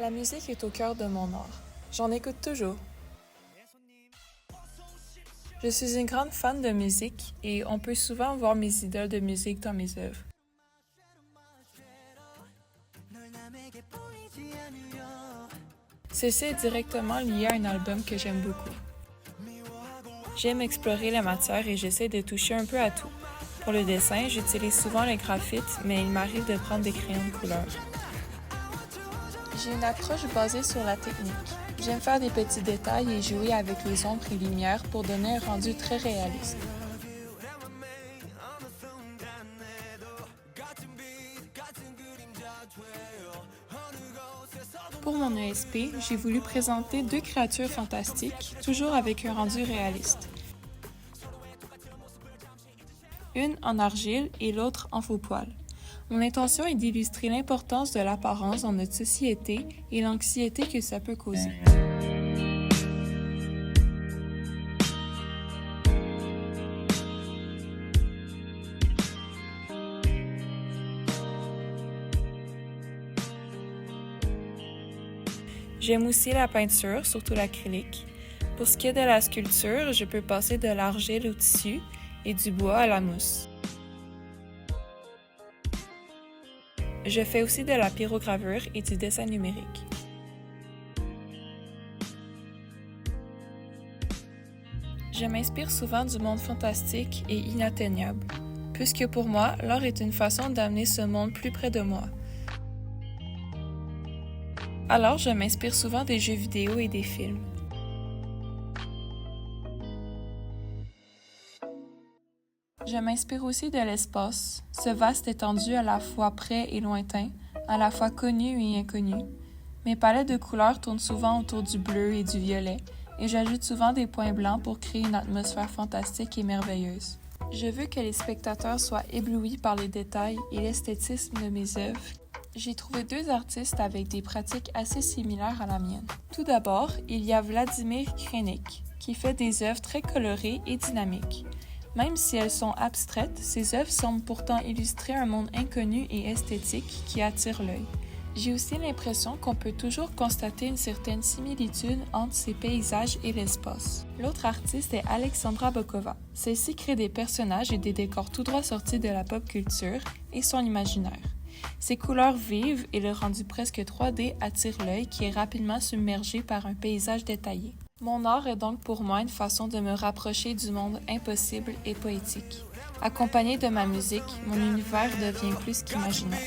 La musique est au cœur de mon art. J'en écoute toujours. Je suis une grande fan de musique et on peut souvent voir mes idoles de musique dans mes œuvres. Ceci est directement lié à un album que j'aime beaucoup. J'aime explorer la matière et j'essaie de toucher un peu à tout. Pour le dessin, j'utilise souvent le graphite, mais il m'arrive de prendre des crayons de couleur. J'ai une approche basée sur la technique. J'aime faire des petits détails et jouer avec les ombres et lumières pour donner un rendu très réaliste. Pour mon ESP, j'ai voulu présenter deux créatures fantastiques, toujours avec un rendu réaliste. Une en argile et l'autre en faux poil. Mon intention est d'illustrer l'importance de l'apparence dans notre société et l'anxiété que ça peut causer. J'aime aussi la peinture, surtout l'acrylique. Pour ce qui est de la sculpture, je peux passer de l'argile au tissu et du bois à la mousse. Je fais aussi de la pyrogravure et du dessin numérique. Je m'inspire souvent du monde fantastique et inatteignable, puisque pour moi, l'art est une façon d'amener ce monde plus près de moi. Alors, je m'inspire souvent des jeux vidéo et des films. Je m'inspire aussi de l'espace, ce vaste étendu à la fois près et lointain, à la fois connu et inconnu. Mes palettes de couleurs tournent souvent autour du bleu et du violet, et j'ajoute souvent des points blancs pour créer une atmosphère fantastique et merveilleuse. Je veux que les spectateurs soient éblouis par les détails et l'esthétisme de mes œuvres. J'ai trouvé deux artistes avec des pratiques assez similaires à la mienne. Tout d'abord, il y a Vladimir Krenik, qui fait des œuvres très colorées et dynamiques. Même si elles sont abstraites, ces œuvres semblent pourtant illustrer un monde inconnu et esthétique qui attire l'œil. J'ai aussi l'impression qu'on peut toujours constater une certaine similitude entre ces paysages et l'espace. L'autre artiste est Alexandra Bokova. Celle-ci crée des personnages et des décors tout droit sortis de la pop culture et son imaginaire. Ses couleurs vives et le rendu presque 3D attirent l'œil qui est rapidement submergé par un paysage détaillé. Mon art est donc pour moi une façon de me rapprocher du monde impossible et poétique. Accompagné de ma musique, mon univers devient plus qu'imaginaire.